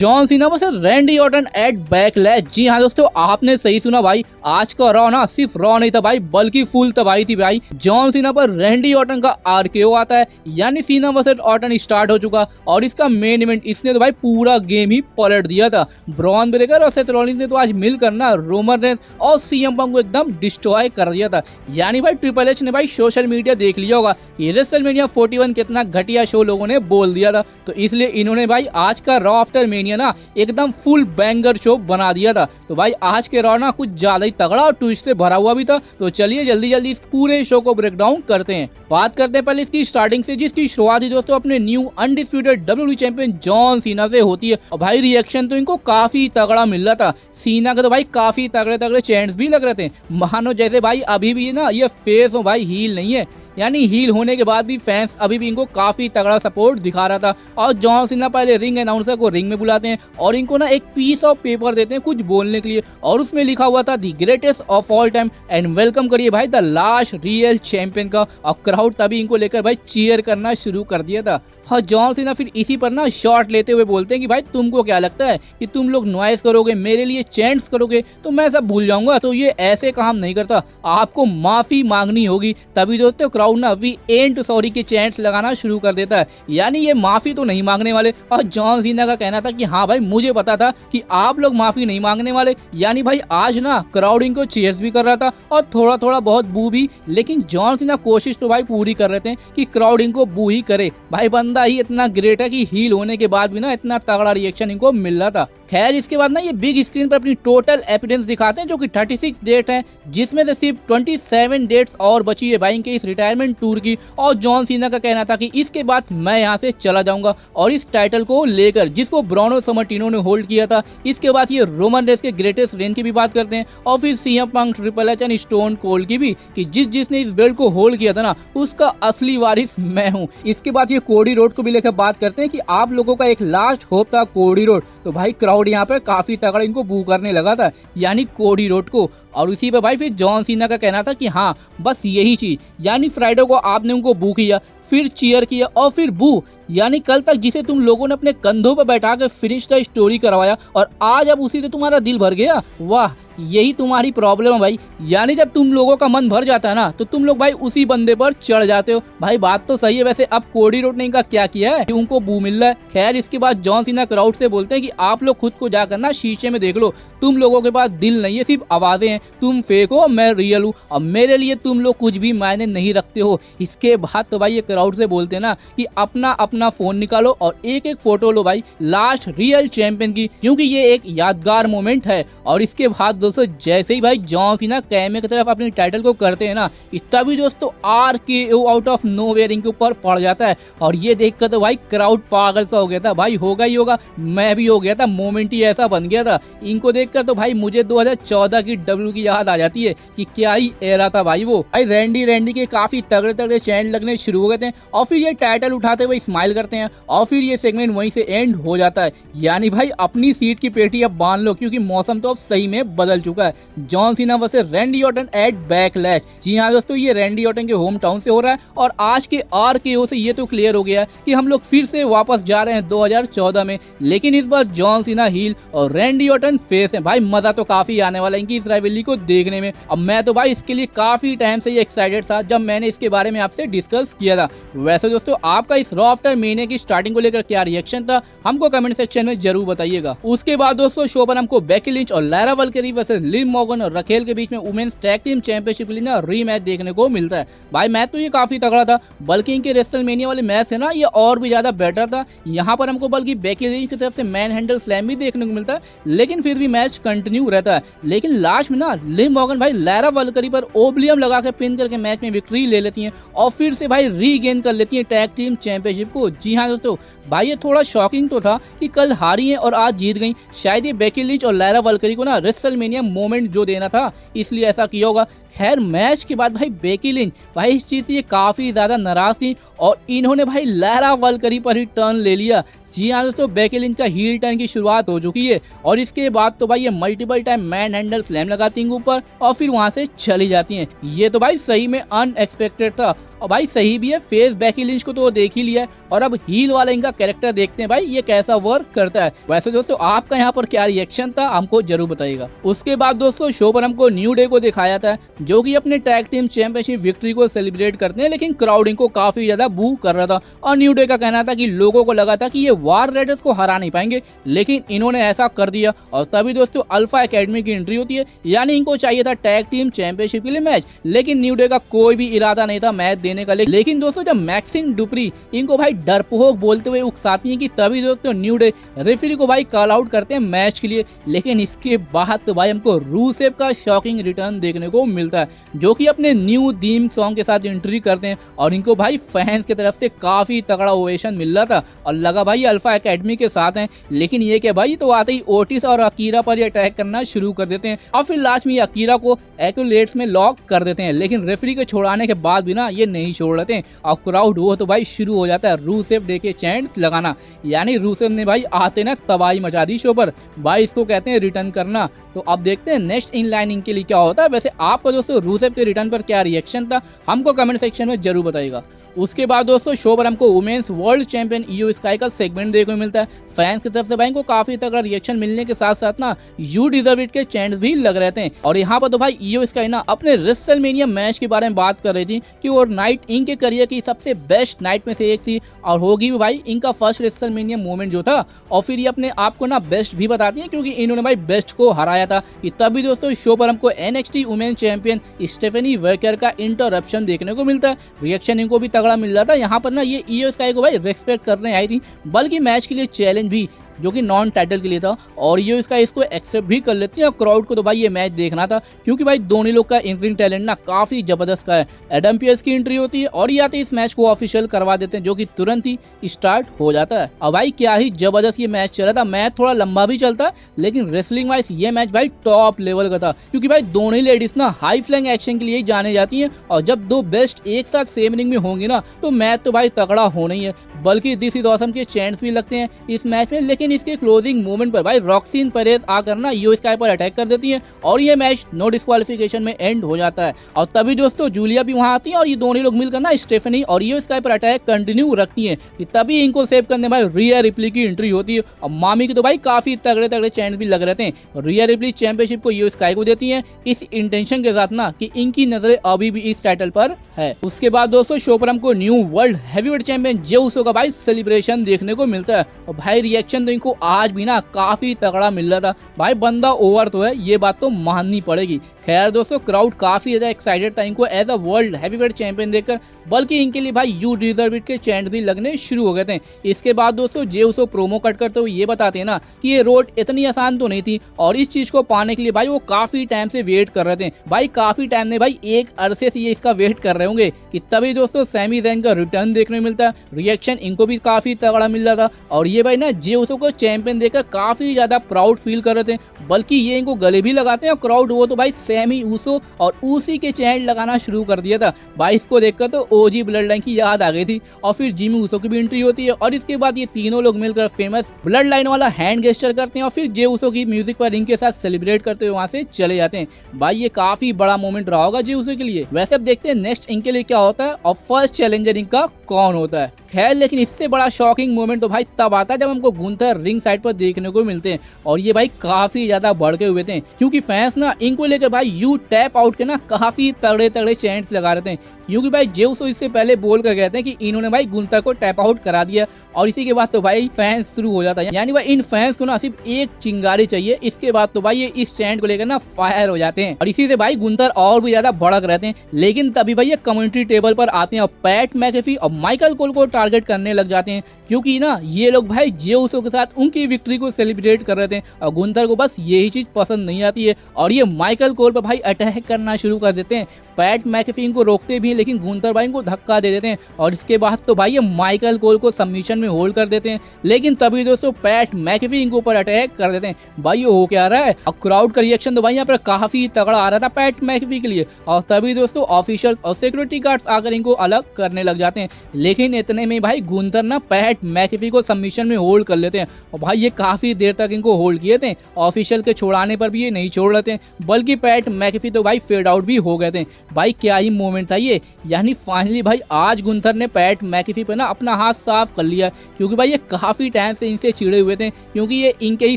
John Cena versus Randy Orton at Backlash. जी हाँ दोस्तों, आपने सही सुना भाई। आज का रॉ ना सिर्फ रॉ नहीं था भाई, बल्कि फुल तबाही थी भाई। जॉन सीना पर रैंडी ऑर्टन का आरकेओ आता है, यानी सीना वर्सेस ऑर्टन स्टार्ट हो चुका और इसका मेन इवेंट इसने तो भाई पूरा गेम ही पलट दिया था। ब्रॉन ब्रेकर और सेथ रॉलिंस ने तो आज मिलकर ना रोमन रेंस और सीएम पंक को एकदम डिस्ट्रॉय कर दिया था। यानी भाई ट्रिपल एच ने भाई सोशल मीडिया देख लिया होगा कि रेसलमेनिया 41 कितना घटिया शो लोगों ने बोल दिया था, तो इसलिए इन्होंने भाई आज का रॉ आफ्टर मेनिया ना एकदम फुल बैंगर शो बना दिया था। तो भाई आज के रॉ ना कुछ ज्यादा ही तगड़ा और ट्विस्ट से भरा हुआ भी था। तो चलिए जल्दी जल्दी इस पूरे शो को ब्रेक डाउन करते हैं। बात करते हैं पहले इसकी स्टार्टिंग से, जिसकी शुरुआत ही दोस्तों अपने new undisputed WWE champion John Cena से होती है। और भाई रिएक्शन तो इनको काफी तगड़ा मिल रहा था। सीना के तो भाई काफी तगड़े तगड़े चैंट्स भी लग रहे थे, मानो जैसे भाई अभी भी ना ये फेस हो भाई, हील नहीं है। यानी हील होने के बाद भी फैंस अभी भी इनको काफी तगड़ा सपोर्ट दिखा रहा था। और जॉन सीना पहले रिंग अनाउंसर को रिंग में बुलाते हैं और इनको ना एक पीस ऑफ पेपर देते हैं कुछ बोलने के लिए, और उसमें लिखा हुआ था the greatest of all time and welcome करिए भाई द लास्ट रियल चैंपियन का। और क्राउड तभी इनको लेकर भाई चीयर करना शुरू कर दिया था। और जॉन सीना फिर इसी पर ना शॉट लेते हुए बोलते हैं कि भाई तुमको क्या लगता है कि तुम लोग नॉइस करोगे, मेरे लिए चैंट्स करोगे तो मैं सब भूल जाऊंगा? तो ये ऐसे काम नहीं करता, आपको माफी मांगनी होगी। तभी दोस्तों क्राउड ना वी एंड सॉरी के चैंट्स लगाना शुरू कर देता है, यानी ये माफी तो नहीं मांगने वाले। और जॉन सीना का कहना था कि हाँ भाई मुझे पता था कि आप लोग माफी नहीं मांगने वाले। यानी भाई आज ना क्राउड इनको चीयर्स भी कर रहा था और थोड़ा थोड़ा बहुत बू भी, लेकिन जॉन सीना कोशिश तो भाई पूरी कर रहे थे कि क्राउड इनको बू ही करे। भाई बंदा ही इतना ग्रेट है कि हील होने के बाद भी ना इतना तगड़ा रिएक्शन इनको मिल रहा था। खैर इसके बाद ना ये बिग स्क्रीन पर अपनी टोटल एपिडेंस दिखाते हैं, जो कि 36 डेट है, जिसमें से सिर्फ 27 डेट्स और बची है भाई इनके इस रिटायरमेंट टूर की। और जॉन सीना का कहना था कि इसके बाद मैं यहाँ से चला जाऊंगा और इस टाइटल को लेकर जिसको ब्रोनो समर्टिनो ने होल्ड किया था। इसके बाद ये रोमन रेंस के ग्रेटेस्ट रेन की भी बात करते हैं और फिर CM Punk, triple H and stone cold की भी, कि जिसने इस बेल्ट को होल्ड किया था ना उसका असली वारिस मैं हूँ। इसके बाद ये कोडी रोड को भी लेकर बात करते हैं कि आप लोगों का एक लास्ट होप था कोडी रोड। तो भाई क्राउड यहाँ पे काफी तगड़ा इनको बू करने लगा था, यानी कोडी रोड को। और उसी पे भाई फिर जॉन सीना का कहना था कि हाँ बस यही चीज, यानी फ्राइडे को आपने उनको बू किया, फिर चीयर किया और फिर बू, यानी कल तक जिसे तुम लोगों ने अपने कंधों पर बैठा कर फिनिश द स्टोरी करवाया और आज अब उसी से तुम्हारा दिल भर गया। वाह, यही तुम्हारी प्रॉब्लम है भाई। यानी जब तुम लोगों का मन भर जाता है ना तो तुम लोग भाई उसी बंदे पर चढ़ जाते हो। भाई बात तो सही है। वैसे अब कोडी रोड ने इनका क्या किया है कि उनको बू मिल रहा है। खैर इसके बाद जॉन सीना क्राउड से बोलते हैं कि आप लोग खुद को जाकर ना शीशे में देख लो, तुम लोगों के पास दिल नहीं है, सिर्फ आवाजें हैं। तुम फेक हो, मैं रियल हूँ और मेरे लिए तुम लोग कुछ भी मायने नहीं रखते हो। इसके बाद तो भाई ये क्राउड से बोलते हैं ना कि अपना अपना फोन निकालो और एक एक फोटो लो भाई लास्ट रियल चैंपियन की, क्योंकि ये एक यादगार मोमेंट है। और इसके बाद दोस्तों जैसे ही भाई जॉन सीना कैमे की तरफ अपनी टाइटल को करते हैं ना, तभी दोस्तों आरकेओ आउट ऑफ नोवेयर इनके ऊपर पड़ जाता है। और ये देखकर तो भाई क्राउड पागल सा हो गया था। भाई होगा ही होगा, मैं भी हो गया था, मोमेंट ही ऐसा बन गया था। इनको देखकर तो भाई मुझे 2014 की डब्ल्यू की याद आ जाती है कि क्या ही एरा था भाई वो। भाई रैंडी के काफी तगड़े तगड़े चैंट लगने शुरू हो गए थे और फिर ये टाइटल उठाते हुए स्माइल करते हैं और फिर ये सेगमेंट वहीं से एंड हो जाता है। यानी भाई अपनी सीट की पेटी अब बांध लो, क्योंकि मौसम तो अब सही में बदल चुका है। John Cena versus Randy Orton at Backlash. जी हाँ दोस्तों, ये रैंडी ऑर्टन के होम टाउन से हो रहा है और आज के आरकेओ से ये तो क्लियर हो गया है कि हम लोग फिर से वापस जा रहे हैं 2014 में, लेकिन इस बार जॉन सीना हील और रैंडी ऑर्टन फेस है। भाई मजा तो काफी आने वाला है इनकी इस राइवलरी को देखने में। अब मैं तो भाई इसके लिए काफी टाइम से एक्साइटेड था जब मैंने इसके बारे में आपसे डिस्कस किया था। वैसे दोस्तों आपका इस रॉ आफ्टर मेनिया की स्टार्टिंग को लेकर क्या रिएक्शन था, हमको कमेंट सेक्शन में जरूर बताइएगा। उसके बाद दोस्तों शो पर हमको बेकी लिंच और लायरा वल्किरी वर्सेस लिव मॉर्गन और रखेल के बीच में वुमेन्स टैग टीम चैंपियनशिप के लिए ना रीमैच देखने को मिलता है। भाई मैच तो ये काफी तगड़ा था, बल्कि इनके रेसलमेनिया वाले मैच है ना ये और भी ज्यादा बेटर था। यहाँ पर हमको बल्कि बेकी लिंच की तरफ से मैन हैंडल स्लैम भी देखने को मिलता है, लेकिन फिर भी मैच कंटिन्यू रहता है। लेकिन लास्ट में ना लिव मॉर्गन भाई लायरा वल्किरी पर ओब्लियम लगा के पिन करके मैच में विक्ट्री ले लेती है और फिर से भाई रीगेन कर लेती है टैग टीम चैंपियनशिप को। जी हाँ दोस्तों, भाई ये थोड़ा शॉकिंग तो था कि कल हारी हैं और आज जीत गई। शायद ये बेकी लिंच और लायरा वल्किरी को ना रेसलमेनिया मोमेंट जो देना था इसलिए ऐसा किया होगा। खैर मैच के बाद भाई बेकी लिंच भाई इस चीज से ये काफी ज्यादा नाराज थी और इन्होंने भाई लायरा वल्किरी पर ही टर्न ले लिया। जी हाँ दोस्तों, बेकी लिंच का हील टर्न की शुरुआत हो चुकी है और इसके बाद तो भाई ये multiple time man handle slam लगाती हैं ऊपर और फिर वहां से चली जाती हैं। ये तो भाई सही में अनएक्सपेक्टेड था और भाई सही भी है। फेस बेकी लिंच को तो देख ही लिया है और अब हील वाला इनका कैरेक्टर देखते हैं भाई ये कैसा वर्क करता है। वैसे दोस्तों आपका यहाँ पर क्या रिएक्शन था हमको जरूर बताइएगा। उसके बाद दोस्तों शो पर हमको न्यू डे को दिखाया था जो कि अपने टैग टीम चैंपियनशिप विक्ट्री को सेलिब्रेट करते हैं, लेकिन क्राउड इनको काफी ज्यादा बू कर रहा था और न्यू डे का कहना था कि लोगों को लगा था कि ये वार राइडर्स को हरा नहीं पाएंगे, लेकिन इन्होंने ऐसा कर दिया। और तभी दोस्तों अल्फा एकेडमी की एंट्री होती है, यानी इनको चाहिए था टैग टीम चैंपियनशिप के लिए मैच, लेकिन न्यू डे का कोई भी इरादा नहीं था मैच देने का। लेकिन दोस्तों जब मैक्सिम डुप्री इनको भाई डरपोक बोलते हुए उकसाती है कि तभी दोस्तों न्यू डे रेफरी को भाई कॉल आउट करते हैं मैच के लिए। लेकिन इसके बाद तो भाई हमको रूसेव का शॉकिंग रिटर्न देखने को मिलता है जो कि अपने न्यू थीम सॉन्ग के साथ एंट्री करते हैं और इनको भाई फैंस की तरफ से काफी तगड़ा ओवेशन मिल रहा था और लगा भाई अल्फा एकेडमी के साथ हैं। लेकिन ये क्या भाई तो आते ही ओटिस और अकीरा पर ये अटैक करना शुरू कर देते हैं और फिर लास्ट में अकीरा को एक्यूलेट्स में लॉक कर देते हैं, लेकिन रेफरी के छोड़ाने के बाद भी ना ये नहीं छोड़ लेते हैं और क्राउड वो तो भाई शुरू हो जाता है रूसेव डे के चैंट्स लगाना। यानी रूसेव ने भाई आते ना तबाही मचा दी शो पर, भाई इसको कहते हैं रिटर्न करना। तो अब देखते हैं नेक्स्ट इन लाइनिंग के लिए क्या होता है। वैसे आपका दोस्तों रूसेव के रिटर्न पर क्या रिएक्शन था हमको कमेंट सेक्शन में जरूर बताइएगा। उसके बाद दोस्तों शो पर हमको women's world champion Iyo Sky का सेगमेंट देखने को मिलता है। फैंस की तरफ से भाई को काफी तगड़ा रिएक्शन मिलने के साथ साथ ना यू डिजर्व इट के चैंट्स भी लग रहे थे। और यहाँ पर तो भाई ईओ स्काई ना अपने रेसलमेनिया मैच के बारे में बात कर रही थी कि वो नाइट इनके करियर की सबसे बेस्ट नाइट में से एक थी और होगी भी भाई इनका फर्स्ट रेसलमेनिया मूवमेंट जो था। और फिर ये अपने आप को ना बेस्ट भी बताती है क्योंकि इन्होंने भाई बेस्ट को हराया था। तभी दोस्तों शो पर हमको NXT women champion Stephanie Vaquer का इंटरप्शन देखने को मिलता है। रिएक्शन इनको भी तगड़ा मिल रहा था। यहाँ पर ना ये ईओ स्काई को भाई रेस्पेक्ट करने आई थी, बल्कि मैच के लिए चैलेंज भी जो कि नॉन टाइटल के लिए था और ये इसको एक्सेप्ट भी कर लेती है। और क्राउड को तो भाई ये मैच देखना था क्योंकि भाई दोनों लोग का इंट्री टैलेंट ना काफी जबरदस्त का है। एडम पियर्स की एंट्री होती है और ये आते इस मैच को ऑफिशियल करवा देते हैं जो कि तुरंत ही स्टार्ट हो जाता है। और भाई क्या ही जबरदस्त ये मैच चला था। मैच थोड़ा लंबा भी चलता है लेकिन रेसलिंग वाइज ये मैच भाई टॉप लेवल का था क्योंकि भाई दोनों ही लेडीज ना हाई फ्लैंग एक्शन के लिए जाने जाती है और जब दो बेस्ट एक साथ सेम रिंग में होंगी ना तो मैच तो भाई तगड़ा होना ही है। बल्कि दिस इज ऑसम के चैंट्स भी लगते हैं इस मैच में, लेकिन इसके क्लोजिंग मोमेंट पर भाई रॉक्सीन परेज आकर ना ईओ स्काई पर अटैक कर देती है और ये मैच नो डिस्क्वालिफिकेशन में एंड हो जाता है। और तभी दोस्तों जूलिया भी वहां आती है और ये दोनों लोग मिलकर ना स्टेफनी और ईओ स्काई पर अटैक कंटिन्यू रखती है। तभी इनको सेव करने भाई रिया रिप्ली की एंट्री होती है और मामी की तो भाई काफी तगड़े तगड़े चैंट्स भी लग रहे थे। रिया रिप्ली चैंपियनशिप को ईओ स्काई को देती है इस इंटेंशन के साथ ना कि इनकी नजरें अभी भी इस टाइटल पर है। उसके बाद दोस्तों शो पर हमको न्यू वर्ल्ड हैवीवेट चैंपियन जे उसो का भाई सेलिब्रेशन देखने को मिलता है और भाई रिएक्शन तो इनको आज भी ना काफी तगड़ा मिल रहा था। भाई बंदा ओवर तो है, ये बात तो माननी पड़ेगी। खैर दोस्तों क्राउड काफी ज्यादा एक्साइटेड था इनको as a world heavyweight champion देखकर, बल्कि इनके लिए भाई यू डिजर्व इट के चैंट भी लगने शुरू हो गए थे। इसके बाद दोस्तों जे उसो प्रोमो कट करते हुए ये बताते हैं ना कि ये रोड इतनी आसान तो नहीं थी और इस चीज को पाने के लिए भाई वो काफी टाइम से वेट कर रहे थे। भाई काफी टाइम ने भाई एक अरसे से ये इसका वेट कर रहे होंगे कि तभी दोस्तों सैमी ज़ैन का रिटर्न देखने को मिलता है। रिएक्शन इनको भी काफी तगड़ा मिल रहा था और ये भाई ना जे उसो को चैंपियन देखकर काफी ज्यादा प्राउड फील कर रहे थे, बल्कि ये इनको गले भी लगाते हैं और क्राउड वो तो भाई सैमी ऊसो और उसी के चैंट लगाना शुरू कर दिया था। भाई इसको देखकर तो ओजी ब्लड लाइन की याद आ गई थी। और फिर जिमी ऊसो की भी एंट्री होती है और इसके बाद ये तीनों लोग मिलकर फेमस ब्लड लाइन वाला हैंड गेस्चर करते हैं और फिर जे ऊसो की म्यूजिक पर रिंग के साथ सेलिब्रेट करते हुए वहां से चले जाते हैं। भाई ये काफी बड़ा मोमेंट रहा होगा जे ऊसो के लिए। वैसे अब देखते हैं नेक्स्ट इनके लिए क्या होता है और फर्स्ट चैलेंजर इनका कौन होता है। खैर लेकिन इससे बड़ा शॉकिंग मोमेंट तो भाई तब आता है जब हमको गुंथर रिंग साइड पर देखने को मिलते हैं और ये भाई काफी ज्यादा भड़के हुए थे क्योंकि फैंस ना इनको लेकर भाई यू टैप आउट के ना काफी तगड़े तगड़े चैंट्स लगा रहे थे क्योंकि भाई जे उसो इससे पहले बोल कर गए थे कि इन्होंने भाई गुंथर को टैप आउट करा दिया और इसी के बाद तो भाई फैंस शुरू हो जाता है। यानी भाई इन फैंस को ना सिर्फ एक चिंगारी चाहिए, इसके बाद तो भाई ये इस चैंट को लेकर ना फायर हो जाते हैं और इसी से भाई गुंथर और भी ज्यादा भड़क रहते हैं। लेकिन तभी भाई ये कम्युनिटी टेबल पर आते हैं और पैट मैकेफी और माइकल कोल को टारगेट करने लग जाते हैं क्योंकि ना ये लोग भाई जे उसो के साथ उनकी विक्ट्री को सेलिब्रेट कर रहे थे और गुंथर को बस यही चीज पसंद नहीं आती है और ये माइकल कोल पर भाई अटैक करना शुरू कर देते हैं। पैट मैकेफी इनको रोकते भी हैं लेकिन गुंथर भाई को धक्का दे देते हैं और इसके बाद तो भाई ये माइकल कोल को सबमिशन में होल्ड कर देते हैं। लेकिन तभी दोस्तों पैट मैकेफी इनको ऊपर अटैक कर देते हैं। भाई ये हो क्या रहा है और क्राउड का रिएक्शन तो भाई यहाँ पर काफी तगड़ा आ रहा था पैट मैकेफी के लिए और तभी दोस्तों ऑफिशियल्स और सिक्योरिटी गार्ड्स आकर इनको अलग करने लग जाते हैं। लेकिन इतने में भाई गुंथर ना पैट मैकेफी को सबमिशन में होल्ड कर लेते हैं और भाई ये काफी देर तक इनको होल्ड किए थे, ऑफिशियल के छोड़ाने पर भी ये नहीं छोड़ रहे थे, बल्कि पैट मैकेफी तो भाई फेड आउट भी हो गए थे। भाई क्या ही मोमेंट था ये, यानी फाइनली भाई आज गुंथर ने पैट मैकेफी पे ना अपना हाथ साफ कर लिया, क्योंकि भाई ये काफी टाइम से इनसे चिड़े हुए थे, क्योंकि ये इनके ही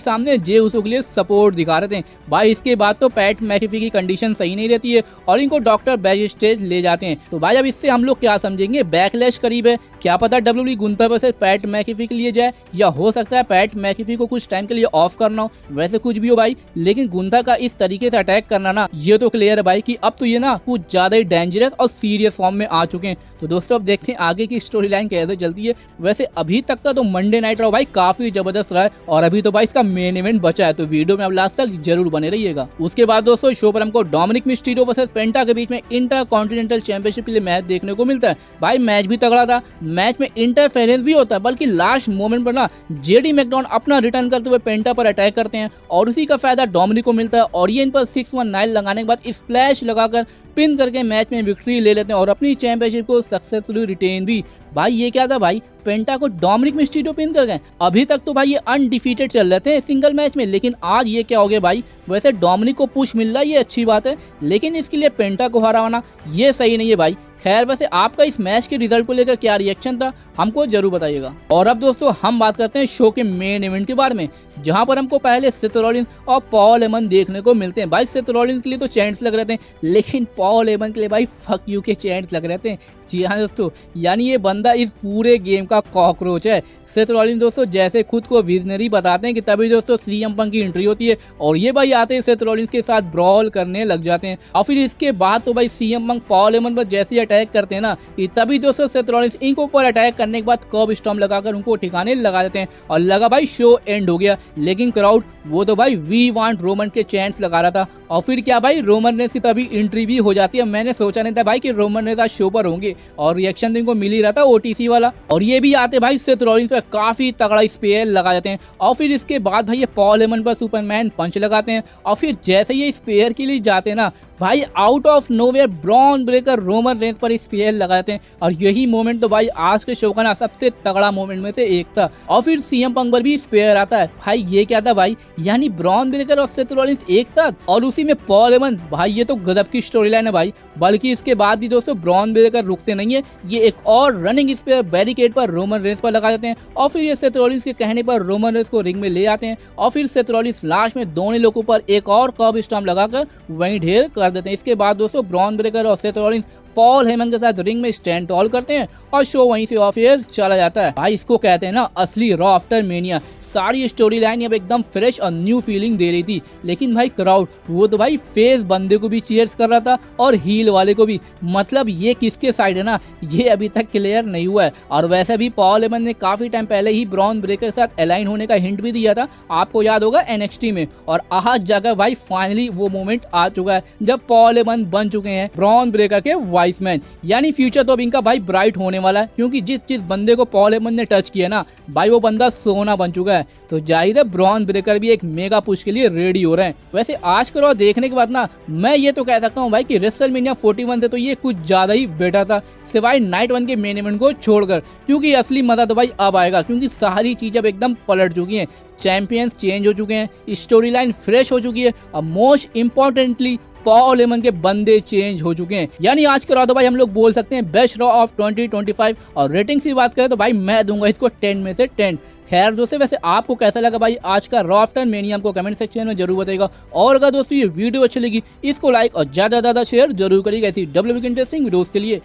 सामने जे उसो के लिए सपोर्ट दिखा रहे थे। भाई इसके बाद तो पैट मैकेफी की कंडीशन सही नहीं रहती है और इनको डॉक्टर बैक स्टेज ले जाते हैं। तो भाई अब इससे हम लोग क्या समझेंगे, बैकलैश करीब है, क्या पता डब्ल्यूडब्ल्यूई गुंथर पर से पैट मैकेफी के लिए जाए, या हो सकता है पैट मैकेफी को कुछ टाइम के लिए ऑफ करना हो, वैसे कुछ भी हो भाई, लेकिन गुंथर का इस तरीके से अटैक करना ना, ये तो क्लियर है भाई कि अब तो ये ना कुछ ज्यादा ही डेंजरस और सीरियस फॉर्म में आ चुके हैं। तो दोस्तों अब देखते हैं आगे की स्टोरी लाइन कैसे चलती है। वैसे अभी तक का तो मंडे नाइट रॉ भाई काफी जबरदस्त रहा है और अभी तो भाई इसका मेन इवेंट बचा है, तो वीडियो में अब लास्ट तक जरूर बने रहिएगा। उसके बाद दोस्तों शो पर हमको डोमिनिक मिस्टीरियो वर्सेस पेंटा के बीच में इंटर कॉन्टिनेंटल चैंपियनशिप के लिए मैच देखने को मिलता है। भाई मैच भी तगड़ा था, मैच में इंटरफेरेंस भी होता है, बल्कि लास्ट मोमेंट पर ना जेडी मैकडॉन अपना रिटर्न करते हुए पेंटा पर अटैक करते हैं और उसी का फायदा डोमिनिक को मिलता है और ये इन पर 619 लगाने के बाद स्प्लैश लगाकर पिन करके मैच में विक्ट्री ले लेते हैं और अपनी चैंपियनशिप को सक्सेसफुली रिटेन भी। भाई ये क्या था भाई, पेंटा को डोमिनिक मिस्टीरियो पिन कर गए। अभी तक तो भाई ये अनडिफीटेड चल रहे थे सिंगल मैच में, लेकिन आज ये क्या हो गया भाई। वैसे डोमिनिक को पुश मिल रहा है ये अच्छी बात है, लेकिन इसके लिए पेंटा को हराना ये सही नहीं है भाई। खैर वैसे आपका इस मैच के रिजल्ट को लेकर क्या रिएक्शन था हमको जरूर बताइएगा। और अब दोस्तों हम बात करते हैं शो के मेन इवेंट के बारे में, जहां पर हमको पहले सेथ रॉलिंस और पॉल हेमन देखने को मिलते हैं। भाई सेथ रॉलिंस के लिए तो चैंट्स लग रहे थे, लेकिन पॉल हेमन के लिए भाई फक यू के चैंट्स लग रहे थे। जी हाँ दोस्तों, यानी ये बंदा इस पूरे गेम का कॉकरोच है। सेथ रॉलिंस दोस्तों जैसे खुद को विजनरी बताते हैं कि तभी दोस्तों सीएम पंक की एंट्री होती है और ये भाई आते हैं सेथ रॉलिंस के साथ ब्रॉल करने लग जाते हैं और फिर इसके बाद तो भाई सीएम पंक पॉल हेमन पर जैसे अटैक करते हैं ना, कि तभी दोस्तों सेथ रॉलिंस इनको ऊपर अटैक करने के बाद कर्ब स्टॉर्म लगाकर उनको ठिकाने लगा देते हैं और लगा भाई शो एंड हो गया। लेकिन क्राउड वो तो भाई वी वांट रोमन के चैंट्स लगा रहा था और फिर क्या भाई रोमन रेंस की तभी एंट्री भी हो जाती है। मैंने सोचा नहीं था भाई कि रोमन रेंस आज शो पर होंगे और रिएक्शन तो इनको मिल ही रहा था ओटीसी वाला, और ये भी आते भाई सेथ रॉलिंस पर काफी तगड़ा स्पेयर लगा देते हैं और फिर इसके बाद भाई ये पॉल हेमन पर सुपरमैन पंच लगाते हैं और फिर जैसे ये स्पेयर के लिए जाते हैं ना भाई out of nowhere Bron Breakker Roman Reigns पर स्पेयर लगाते हैं और यही मोमेंट तो भाई आज के शो का ना सबसे तगड़ा मोमेंट में से एक था। और फिर सीएम पंक पर भी स्पेयर आता है। भाई ये क्या था भाई, यानी ब्रॉन ब्रेकर और सेथ रॉलिंस एक साथ और उसी में पॉल हेमन। भाई ये तो गजब की स्टोरी लाइन है भाई। बल्कि इसके बाद भी दोस्तों ब्रॉन ब्रेकर रुकते नहीं है, ये एक और रनिंग स्पेयर बैरिकेड पर रोमन रेंस पर लगा देते हैं और फिर ये सेथ रॉलिंस के कहने पर रोमन रेंस को रिंग में ले आते हैं और फिर सेथ रॉलिंस लास्ट में दोनों लोगों पर एक और कर्ब स्टॉर्म लगाकर वहीं ढेर कर देते हैं। इसके बाद दोस्तों ब्रॉन ब्रेकर और सेथ रॉलिंस पॉल हेमन के साथ रिंग में स्टैंड टॉल करते हैं और शो वहीं से ऑफ एयर चला जाता है। भाई इसको कहते हैं ना असली रॉ आफ्टर मेनिया। सारी स्टोरी लाइन अब एकदम फ्रेश और न्यू फीलिंग दे रही थी, लेकिन भाई क्राउड वो तो भाई फेस बंदे को भी चीयर्स कर रहा था और हील वाले को भी। मतलब ये किसके साइड है ना, ये अभी तक क्लियर नहीं हुआ है। और वैसे भी पॉल हेमन ने काफी टाइम पहले ही ब्रॉन ब्रेकर के साथ अलाइन होने का हिंट भी दिया था, आपको याद होगा एनएक्सटी में, और आज जाकर भाई फाइनली वो मोमेंट आ चुका है जब पॉल हेमन बन चुके हैं ब्रॉन ब्रेकर के वाइस मैन। यानी फ्यूचर तो अब इनका भाई ब्राइट होने वाला है, क्योंकि जिस बंदे को पॉल हेमन ने टच किया ना भाई वो बंदा सोना बन चुका है। तो जाहिर है ब्रॉन ब्रेकर भी एक मेगा पुश के लिए रेडी हो रहे हैं। वैसे आज का रॉ देखने के बाद ना मैं ये तो कह सकता हूँ भाई कि रेसलमेनिया 41 से तो ये कुछ ज्यादा ही बेटर था, सिवाय नाइट 1 के मेन इवेंट को छोड़कर, क्योंकि असली मजा तो भाई अब आएगा, क्योंकि सारी चीजें अब एकदम पलट चुकी हैं। चैंपियंस चेंज हो चुके हैं, स्टोरी लाइन फ्रेश हो चुकी है और मोस्ट इम्पोर्टेंटली पॉल हेमन के बंदे चेंज हो चुके हैं। यानी आज का रॉ तो भाई हम लोग बोल सकते हैं बेस्ट रॉ ऑफ 2025। और रेटिंग्स की बात करें तो भाई मैं दूंगा इसको 10 में से 10। खैर दोस्तों वैसे आपको कैसा लगा भाई आज का रॉ आफ्टर मेनिया, हमको कमेंट सेक्शन में जरूर बताइएगा। और अगर दोस्तों ये वीडियो अच्छी लगी इसको लाइक और ज्यादा शेयर जरूर करिएगा ऐसी डब्ल्यूडब्ल्यूई की इंटरेस्टिंग वीडियोस के लिए।